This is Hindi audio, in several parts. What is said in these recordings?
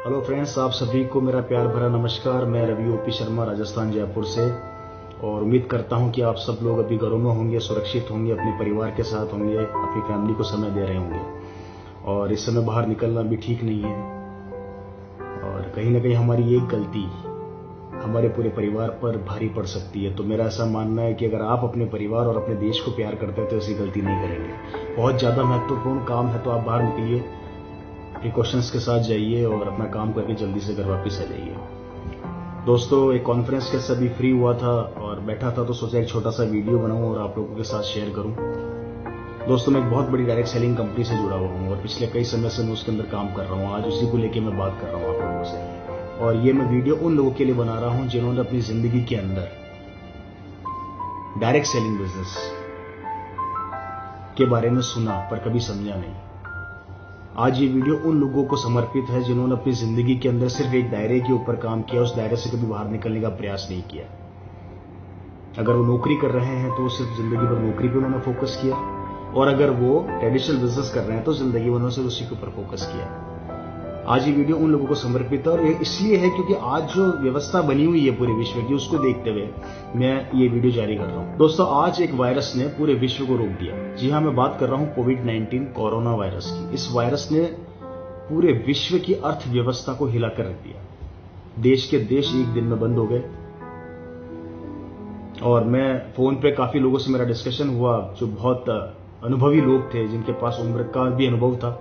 हेलो फ्रेंड्स, आप सभी को मेरा प्यार भरा नमस्कार। मैं रवि ओपी शर्मा, राजस्थान जयपुर से। और उम्मीद करता हूं कि आप सब लोग अभी घरों में होंगे, सुरक्षित होंगे, अपने परिवार के साथ होंगे, अपनी फैमिली को समय दे रहे होंगे। और इस समय बाहर निकलना भी ठीक नहीं है। और कहीं ना कहीं हमारी एक गलती हमारे पूरे परिवार पर भारी पड़ सकती है। तो मेरा ऐसा मानना है कि अगर आप अपने परिवार और अपने देश को प्यार करते हैं तो ऐसी गलती नहीं करेंगे। बहुत ज़्यादा महत्वपूर्ण काम है तो आप बाहर निकलिए, प्रिकॉशंस के साथ जाइए और अपना काम करके जल्दी से घर वापस आ जाइए। दोस्तों, एक कॉन्फ्रेंस के सभी फ्री हुआ था और बैठा था तो सोचा एक छोटा सा वीडियो बनाऊं और आप लोगों के साथ शेयर करूं। दोस्तों, मैं एक बहुत बड़ी डायरेक्ट सेलिंग कंपनी से जुड़ा हुआ हूं और पिछले कई समय से मैं उसके अंदर काम कर रहा हूं। आज उसी को लेकर मैं बात कर रहा हूं आप लोगों से। और ये मैं वीडियो उन लोगों के लिए बना रहा हूं जिन्होंने अपनी जिंदगी के अंदर डायरेक्ट सेलिंग बिजनेस के बारे में सुना पर कभी समझा नहीं। आज ये वीडियो उन लोगों को समर्पित है जिन्होंने अपनी जिंदगी के अंदर सिर्फ एक दायरे के ऊपर काम किया, उस दायरे से कभी बाहर निकलने का प्रयास नहीं किया। अगर वो नौकरी कर रहे हैं तो वो सिर्फ जिंदगी भर नौकरी पे उन्होंने फोकस किया, और अगर वो ट्रेडिशनल बिजनेस कर रहे हैं तो जिंदगी भर उन्होंने सिर्फ उसी के ऊपर फोकस किया। आज ये वीडियो उन लोगों को समर्पित है और इसलिए है क्योंकि आज जो व्यवस्था बनी हुई है पूरे विश्व की, उसको देखते हुए मैं ये वीडियो जारी कर रहा हूं। दोस्तों, आज एक वायरस ने पूरे विश्व को रोक दिया। जी हां, मैं बात कर रहा हूं कोविड-19 कोरोना वायरस की। इस वायरस ने पूरे विश्व की अर्थव्यवस्था को हिला कर रख दिया। देश के देश एक दिन में बंद हो गए। और मैं फोन पे काफी लोगों से मेरा डिस्कशन हुआ जो बहुत अनुभवी लोग थे, जिनके पास उम्र का भी अनुभव था।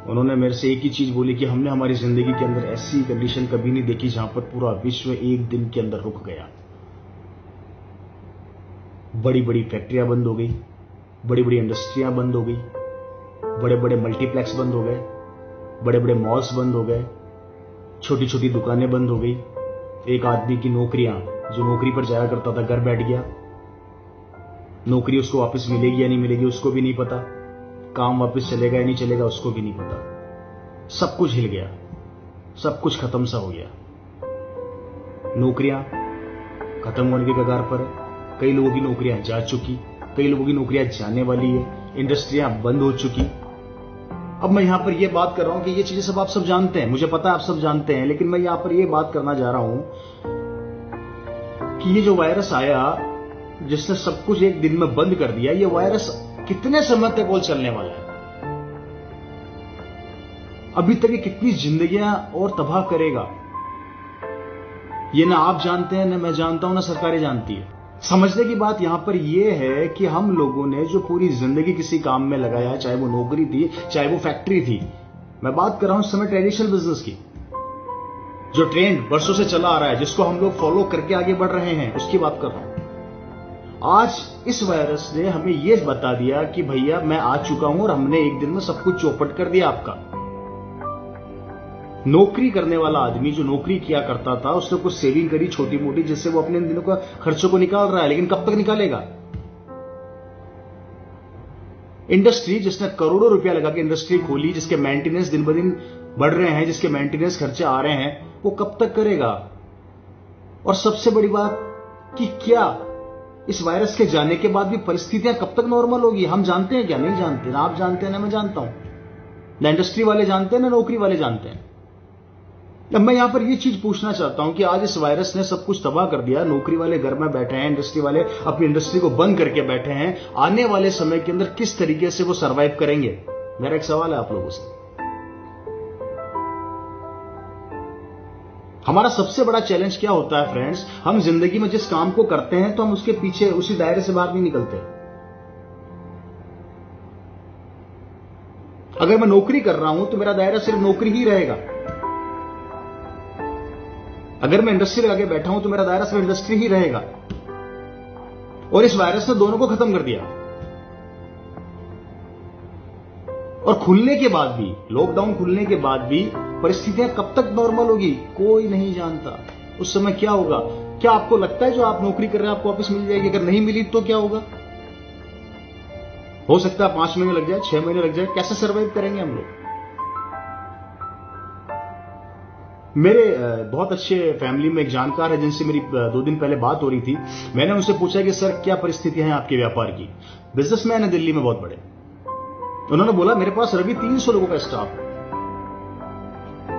उन्होंने मेरे से एक ही चीज बोली कि हमने हमारी जिंदगी के अंदर ऐसी कंडीशन कभी नहीं देखी जहां पर पूरा विश्व एक दिन के अंदर रुक गया। बड़ी बड़ी फैक्ट्रियां बंद हो गई, बड़ी बड़ी इंडस्ट्रियां बंद हो गई, बड़े बड़े मल्टीप्लेक्स बंद हो गए, बड़े बड़े मॉल्स बंद हो गए, छोटी छोटी दुकानें बंद हो गई। एक आदमी की नौकरियां, जो नौकरी पर जाया करता था, घर बैठ गया। नौकरी उसको वापस मिलेगी या नहीं मिलेगी उसको भी नहीं पता। काम वापस चलेगा या नहीं चलेगा उसको भी नहीं पता। सब कुछ हिल गया, सब कुछ खत्म सा हो गया। नौकरियां खत्म होने के कगार पर है। कई लोगों की नौकरियां जा चुकी, कई लोगों की नौकरियां जाने वाली है। इंडस्ट्रियां बंद हो चुकी। अब मैं यहां पर यह बात कर रहा हूं कि ये चीजें सब आप सब जानते हैं, मुझे पता है आप सब जानते हैं, लेकिन मैं यहां पर यह बात करना चाह रहा हूं कि ये जो वायरस आया जिसने सब कुछ एक दिन में बंद कर दिया, ये वायरस कितने समय तक वो चलने वाला है? अभी तक ये कितनी जिंदगियां और तबाह करेगा, ये ना आप जानते हैं, ना मैं जानता हूं, ना सरकारें जानती है। समझने की बात यहां पर यह है कि हम लोगों ने जो पूरी जिंदगी किसी काम में लगाया, चाहे वो नौकरी थी, चाहे वो फैक्ट्री थी। मैं बात कर रहा हूं इस समय ट्रेडिशनल बिजनेस की, जो ट्रेंड वर्षों से चला आ रहा है, जिसको हम लोग फॉलो करके आगे बढ़ रहे हैं, उसकी बात कर रहा हूं। आज इस वायरस ने हमें यह बता दिया कि भैया मैं आ चुका हूं और हमने एक दिन में सब कुछ चौपट कर दिया आपका। नौकरी करने वाला आदमी जो नौकरी किया करता था, उसने कुछ सेविंग करी छोटी मोटी, जिससे वो अपने दिनों का खर्चों को निकाल रहा है, लेकिन कब तक निकालेगा? इंडस्ट्री जिसने करोड़ों रुपया लगा के इंडस्ट्री खोली, जिसके मेंटेनेंस दिन ब दिन बढ़ रहे हैं, जिसके मेंटेनेंस खर्चे आ रहे हैं, वो कब तक करेगा? और सबसे बड़ी बात कि क्या इस वायरस के जाने के बाद भी परिस्थितियां कब तक नॉर्मल होगी? हम जानते हैं क्या? नहीं जानते। ना आप जानते हैं, ना मैं जानता हूं, ना इंडस्ट्री वाले जानते हैं, ना नौकरी वाले जानते हैं। अब मैं यहां पर यह चीज पूछना चाहता हूं कि आज इस वायरस ने सब कुछ तबाह कर दिया। नौकरी वाले घर में बैठे हैं, इंडस्ट्री वाले अपनी इंडस्ट्री को बंद करके बैठे हैं। आने वाले समय के अंदर किस तरीके से वो सर्वाइव करेंगे? मेरा एक सवाल है आप लोगों से। हमारा सबसे बड़ा चैलेंज क्या होता है फ्रेंड्स? हम जिंदगी में जिस काम को करते हैं तो हम उसके पीछे, उसी दायरे से बाहर नहीं निकलते। अगर मैं नौकरी कर रहा हूं तो मेरा दायरा सिर्फ नौकरी ही रहेगा। अगर मैं इंडस्ट्री लगा के बैठा हूं तो मेरा दायरा सिर्फ इंडस्ट्री ही रहेगा। और इस वायरस ने दोनों को खत्म कर दिया। और खुलने के बाद भी, लॉकडाउन खुलने के बाद भी परिस्थितियां कब तक नॉर्मल होगी कोई नहीं जानता। उस समय क्या होगा? क्या आपको लगता है जो आप नौकरी कर रहे हैं आपको वापस मिल जाएगी? अगर नहीं मिली तो क्या होगा? हो सकता है 5 महीने लग जाए, 6 महीने लग जाए। कैसे सर्वाइव करेंगे हम लोग? मेरे बहुत अच्छे फैमिली में एक जानकार है जिनसे मेरी 2 दिन पहले बात हो रही थी। मैंने उनसे पूछा कि सर क्या परिस्थितियां हैं आपके व्यापार की? बिजनेसमैन है दिल्ली में बहुत बड़े। उन्होंने बोला मेरे पास रवि 300 लोगों का स्टाफ है।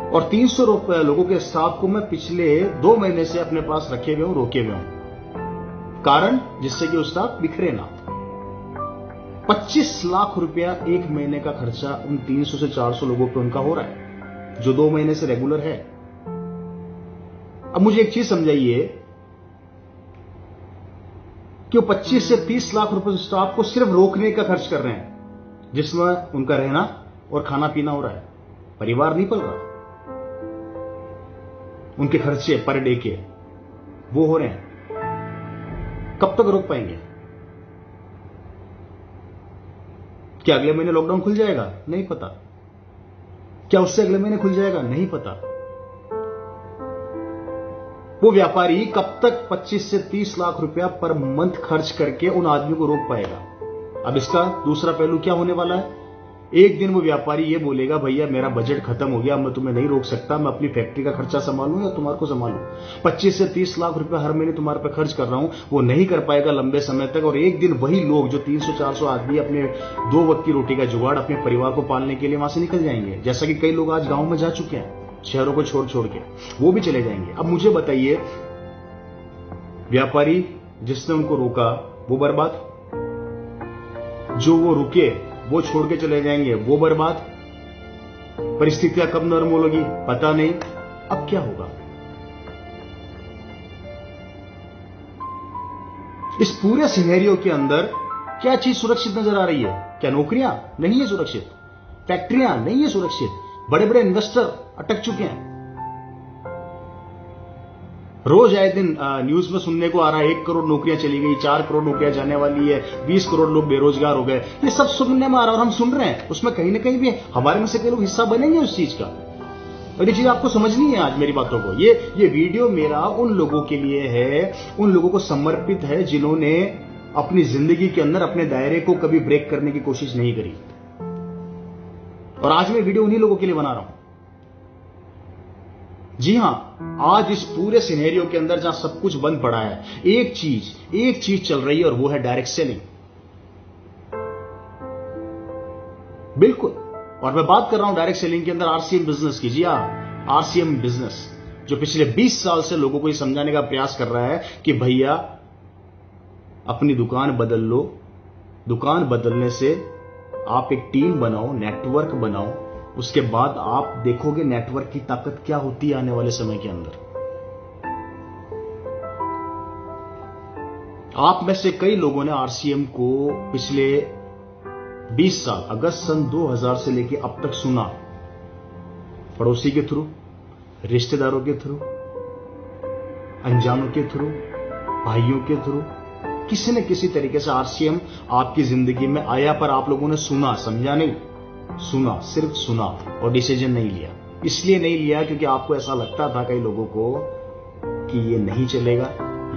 और 300 लोगों के स्टाफ को मैं पिछले 2 महीने से अपने पास रखे हुए हूं, रोके हुए हूं, कारण जिससे कि वो स्टाफ बिखरे ना। 25 लाख रुपया एक महीने का खर्चा उन 300 से 400 लोगों पे उनका हो रहा है, जो 2 महीने से रेगुलर है। अब मुझे एक चीज समझाइए कि वो 25 से 30 लाख रुपए स्टाफ को सिर्फ रोकने का खर्च कर रहे हैं, जिसमें उनका रहना और खाना पीना हो रहा है, परिवार नहीं पल रहा, उनके खर्चे पर डे के वो हो रहे हैं। कब तक रोक पाएंगे? क्या अगले महीने लॉकडाउन खुल जाएगा? नहीं पता। क्या उससे अगले महीने खुल जाएगा? नहीं पता। वो व्यापारी कब तक 25 से 30 लाख रुपया पर मंथ खर्च करके उन आदमियों को रोक पाएगा? अब इसका दूसरा पहलू क्या होने वाला है? एक दिन वो व्यापारी ये बोलेगा, भैया मेरा बजट खत्म हो गया, मैं तुम्हें नहीं रोक सकता, मैं अपनी फैक्ट्री का खर्चा संभालूं या तुम्हारे को संभालूं। 25 से 30 लाख रुपया हर महीने तुम्हारे पे खर्च कर रहा हूं, वो नहीं कर पाएगा लंबे समय तक। और एक दिन वही लोग जो 300-400 आदमी अपने 2 वक्त की रोटी का जुगाड़ अपने परिवार को पालने के लिए वहां से निकल जाएंगे, जैसा कि कई लोग आज गांव में जा चुके हैं, शहरों को छोड़ के वो भी चले जाएंगे। अब मुझे बताइए, व्यापारी जिसने उनको रोका वो बर्बाद, जो वो रुके वो छोड़ के चले जाएंगे वो बर्बाद। परिस्थितियां कब नरम होगी पता नहीं। अब क्या होगा? इस पूरे सिनेरियो के अंदर क्या चीज सुरक्षित नजर आ रही है? क्या नौकरियां नहीं है सुरक्षित? फैक्ट्रियां नहीं है सुरक्षित? बड़े बड़े इन्वेस्टर अटक चुके हैं। रोज आए दिन न्यूज में सुनने को आ रहा है 1 करोड़ नौकरियां चली गई, 4 करोड़ नौकरियां जाने वाली है, 20 करोड़ लोग बेरोजगार हो गए। ये सब सुनने में आ रहा है और हम सुन रहे हैं। उसमें कहीं ना कहीं भी हमारे में से कई लोग हिस्सा बनेंगे उस चीज का। और ये चीज आपको समझनी है आज मेरी बातों को। ये वीडियो मेरा उन लोगों के लिए है, उन लोगों को समर्पित है जिन्होंने अपनी जिंदगी के अंदर अपने दायरे को कभी ब्रेक करने की कोशिश नहीं करी। और आज मैं वीडियो उन्हीं लोगों के लिए बना रहा हूं। जी हां, आज इस पूरे सिनेरियो के अंदर जहां सब कुछ बंद पड़ा है, एक चीज चल रही है और वो है डायरेक्ट सेलिंग। बिल्कुल। और मैं बात कर रहा हूं डायरेक्ट सेलिंग के अंदर आरसीएम बिजनेस की। जी हां, आरसीएम बिजनेस जो पिछले 20 साल से लोगों को ये समझाने का प्रयास कर रहा है कि भैया अपनी दुकान बदल लो। दुकान बदलने से आप एक टीम बनाओ, नेटवर्क बनाओ, उसके बाद आप देखोगे नेटवर्क की ताकत क्या होती है आने वाले समय के अंदर। आप में से कई लोगों ने आरसीएम को पिछले 20 साल, अगस्त सन 2000 से लेके अब तक सुना। पड़ोसी के थ्रू, रिश्तेदारों के थ्रू, अनजानों के थ्रू, भाइयों के थ्रू, किसी न किसी तरीके से आरसीएम आपकी जिंदगी में आया, पर आप लोगों ने सुना, समझा नहीं। सुना, सिर्फ सुना और डिसीजन नहीं लिया। इसलिए नहीं लिया क्योंकि आपको ऐसा लगता था कई लोगों को कि ये नहीं चलेगा,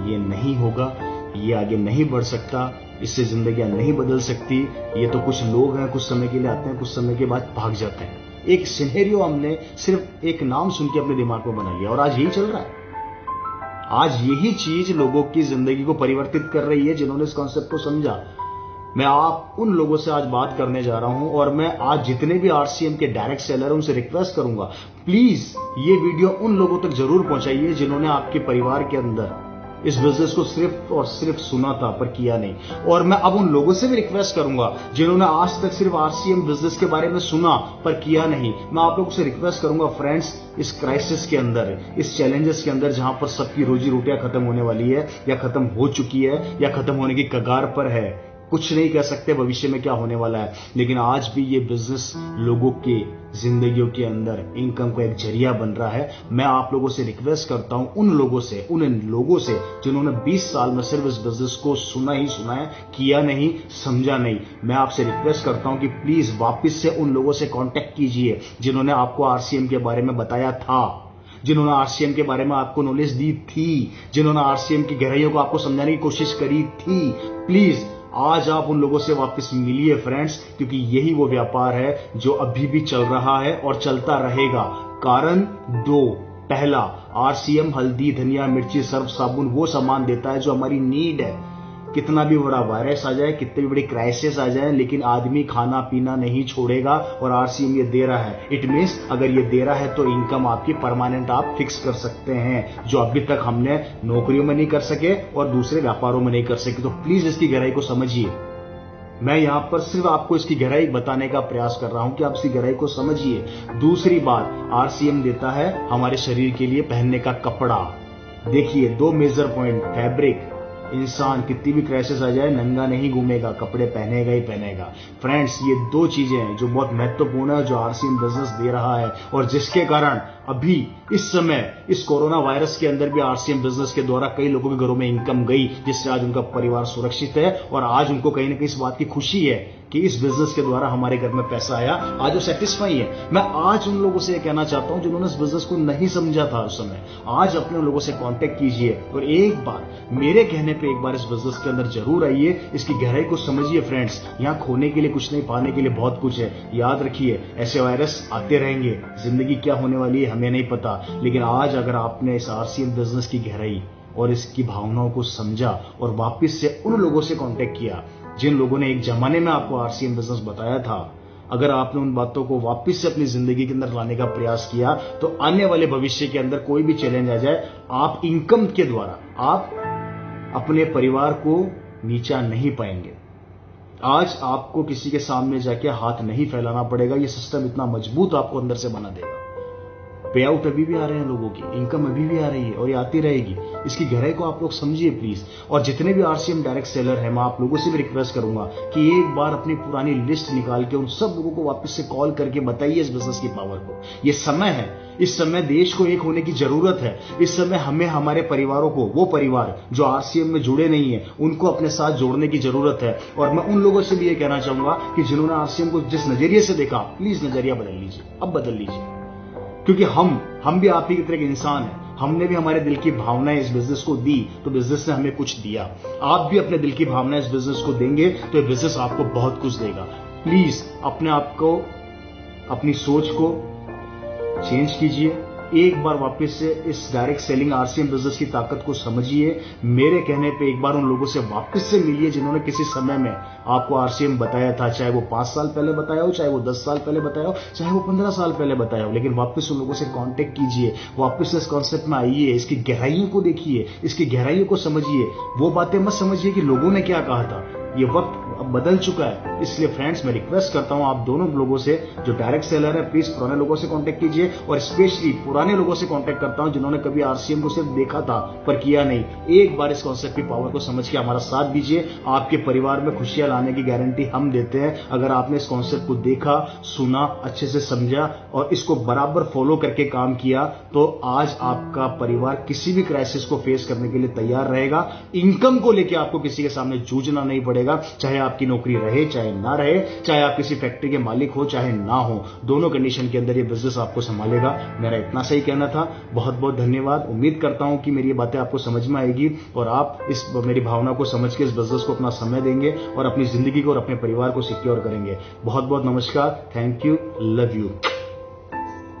ये नहीं होगा, ये आगे नहीं बढ़ सकता, इससे जिंदगियां नहीं बदल सकती, ये तो कुछ लोग हैं, कुछ समय के लिए आते हैं, कुछ समय के बाद भाग जाते हैं। एक सिनेरियो हमने सिर्फ एक नाम सुन के अपने दिमाग में बना लिया और आज यही चल रहा है। आज यही चीज लोगों की जिंदगी को परिवर्तित कर रही है जिन्होंने इस कॉन्सेप्ट को समझा। मैं आप उन लोगों से आज बात करने जा रहा हूं और मैं आज जितने भी आरसीएम के डायरेक्ट सेलर हैं उनसे रिक्वेस्ट करूंगा, प्लीज ये वीडियो उन लोगों तक जरूर पहुंचाइए जिन्होंने आपके परिवार के अंदर इस बिजनेस को सिर्फ और सिर्फ सुना था पर किया नहीं। और मैं अब उन लोगों से भी रिक्वेस्ट करूंगा जिन्होंने आज तक सिर्फ आरसीएम बिजनेस के बारे में सुना पर किया नहीं। मैं आप लोगों से रिक्वेस्ट करूंगा फ्रेंड्स, इस क्राइसिस के अंदर, इस चैलेंजेस के अंदर जहां पर सबकी रोजी रोटियां खत्म होने वाली है या खत्म हो चुकी है या खत्म होने की कगार पर है, कुछ नहीं कह सकते भविष्य में क्या होने वाला है, लेकिन आज भी ये बिजनेस लोगों की जिंदगियों के अंदर इनकम का एक जरिया बन रहा है। मैं आप लोगों से रिक्वेस्ट करता हूं, उन लोगों से जिन्होंने 20 साल में सिर्फ इस बिजनेस को सुना ही सुना है, किया नहीं, समझा नहीं। मैं आपसे रिक्वेस्ट करता हूं कि प्लीज वापस से उन लोगों से कांटेक्ट कीजिए जिन्होंने आपको आरसीएम के बारे में बताया था, जिन्होंने आरसीएम के बारे में आपको नॉलेज दी थी, जिन्होंने आरसीएम की गहराइयों को आपको समझाने की कोशिश करी थी। प्लीज आज आप उन लोगों से वापस मिलिए फ्रेंड्स, क्योंकि यही वो व्यापार है जो अभी भी चल रहा है और चलता रहेगा। कारण 2, पहला, आरसीएम हल्दी, धनिया, मिर्ची, सर्फ साबुन वो सामान देता है जो हमारी नीड है। कितना भी बड़ा वायरस आ जाए, कितने भी बड़ी क्राइसिस आ जाए, लेकिन आदमी खाना पीना नहीं छोड़ेगा। और आरसीएम ये दे रहा है, इट मीन्स अगर ये दे रहा है तो इनकम आपकी परमानेंट आप फिक्स कर सकते हैं, जो अभी तक हमने नौकरियों में नहीं कर सके और दूसरे व्यापारों में नहीं कर सके। तो प्लीज इसकी गहराई को समझिए। मैं यहां पर सिर्फ आपको इसकी गहराई बताने का प्रयास कर रहा हूं कि आप इसकी गहराई को समझिए। दूसरी बात, आरसीएम देता है हमारे शरीर के लिए पहनने का कपड़ा। देखिए, दो मेजर पॉइंट, फैब्रिक, इंसान कितनी भी क्राइसिस आ जाए नंगा नहीं घूमेगा, कपड़े पहनेगा ही पहनेगा। फ्रेंड्स, ये दो चीजें हैं जो बहुत महत्वपूर्ण है, जो आरसीएम बिजनेस दे रहा है, और जिसके कारण अभी इस समय इस कोरोना वायरस के अंदर भी आरसीएम बिजनेस के द्वारा कई लोगों के घरों में इनकम गई, जिससे आज उनका परिवार सुरक्षित है और आज उनको कहीं ना कहीं इस बात की खुशी है कि इस बिजनेस के द्वारा हमारे घर में पैसा आया। आज वो सेटिस्फाई है। मैं आज उन लोगों से कहना चाहता हूं जिन्होंने इस बिजनेस को नहीं समझा था उस समय, आज अपने लोगों से कांटेक्ट कीजिए और एक बार मेरे कहने पे एक बार इस बिजनेस के अंदर जरूर आइए, इसकी गहराई को समझिए। फ्रेंड्स, यहां खोने के लिए कुछ नहीं, पाने के लिए बहुत कुछ है। याद रखिए, ऐसे वायरस आते रहेंगे, जिंदगी क्या होने वाली है हमें नहीं पता, लेकिन आज अगर आपने इस आरसीएम बिजनेस की गहराई और इसकी भावनाओं को समझा और वापस से उन लोगों से कांटेक्ट किया जिन लोगों ने एक जमाने में आपको आरसीएम बिजनेस बताया था, अगर आपने उन बातों को वापस से अपनी जिंदगी के अंदर लाने का प्रयास किया, तो आने वाले भविष्य के अंदर कोई भी चैलेंज आ जाए, आप इनकम के द्वारा आप अपने परिवार को नीचा नहीं पाएंगे। आज आपको किसी के सामने जाके हाथ नहीं फैलाना पड़ेगा। ये सिस्टम इतना मजबूत आपको अंदर से बना देगा। पे आउट अभी भी आ रहे हैं लोगों की, इनकम अभी भी आ रही है और ये आती रहेगी। इसकी गहराई को आप लोग समझिए प्लीज। और जितने भी आरसीएम डायरेक्ट सेलर हैं, मैं आप लोगों से भी रिक्वेस्ट करूंगा कि एक बार अपनी पुरानी लिस्ट निकाल के उन सब लोगों को वापस से कॉल करके बताइए इस बिजनेस की पावर को। ये समय है, इस समय देश को एक होने की जरूरत है। इस समय हमें हमारे परिवारों को, वो परिवार जो आरसीएम में जुड़े नहीं है, उनको अपने साथ जोड़ने की जरूरत है। और मैं उन लोगों से भी ये कहना चाहूंगा कि जिन्होंने आरसीएम को जिस नजरिए से देखा, प्लीज नजरिया बदल लीजिए, अब बदल लीजिए, क्योंकि हम भी आप ही की तरह के इंसान हैं। हमने भी हमारे दिल की भावनाएं इस बिजनेस को दी, तो बिजनेस ने हमें कुछ दिया। आप भी अपने दिल की भावनाएं इस बिजनेस को देंगे तो ये बिजनेस आपको बहुत कुछ देगा। प्लीज अपने आप को, अपनी सोच को चेंज कीजिए। एक बार वापस से इस डायरेक्ट सेलिंग आरसीएम बिजनेस की ताकत को समझिए। मेरे कहने पे एक बार उन लोगों से वापस से मिलिए जिन्होंने किसी समय में आपको आरसीएम बताया था, चाहे वो 5 साल पहले बताया हो, चाहे वो 10 साल पहले बताया हो, चाहे वो 15 साल पहले बताया हो, लेकिन वापस उन लोगों से कांटेक्ट कीजिए, वापस इस कॉन्सेप्ट में आइए, इसकी गहराइयों को देखिए, इसकी गहराइयों को समझिए। वो बातें मत समझिए कि लोगों ने क्या कहा था। ये वक्त अब बदल चुका है। इसलिए फ्रेंड्स, मैं रिक्वेस्ट करता हूं आप दोनों लोगों से, जो डायरेक्ट सेलर है, प्लीज पुराने लोगों से कांटेक्ट कीजिए, और स्पेशली पुराने लोगों से कांटेक्ट करता हूं जिन्होंने कभी आरसीएम को सिर्फ देखा था पर किया नहीं। एक बार इस कॉन्सेप्ट की पावर को समझ के हमारा साथ दीजिए। आपके परिवार में खुशियां लाने की गारंटी हम देते हैं। अगर आपने इस कॉन्सेप्ट को देखा, सुना, अच्छे से समझा और इसको बराबर फॉलो करके काम किया, तो आज आपका परिवार किसी भी क्राइसिस को फेस करने के लिए तैयार रहेगा। इनकम को लेकर आपको किसी के सामने जूझना नहीं पड़ेगा, चाहे आपकी नौकरी रहे चाहे ना रहे, चाहे आप किसी फैक्ट्री के मालिक हो चाहे ना हो, दोनों कंडीशन के अंदर ये बिजनेस आपको संभालेगा। मेरा इतना सही कहना था। बहुत बहुत धन्यवाद। उम्मीद करता हूं कि मेरी ये बातें आपको समझ में आएगी और आप इस मेरी भावना को समझ के इस बिजनेस को अपना समय देंगे और अपनी जिंदगी को और अपने परिवार को सिक्योर करेंगे। बहुत बहुत नमस्कार। Thank you. Love you.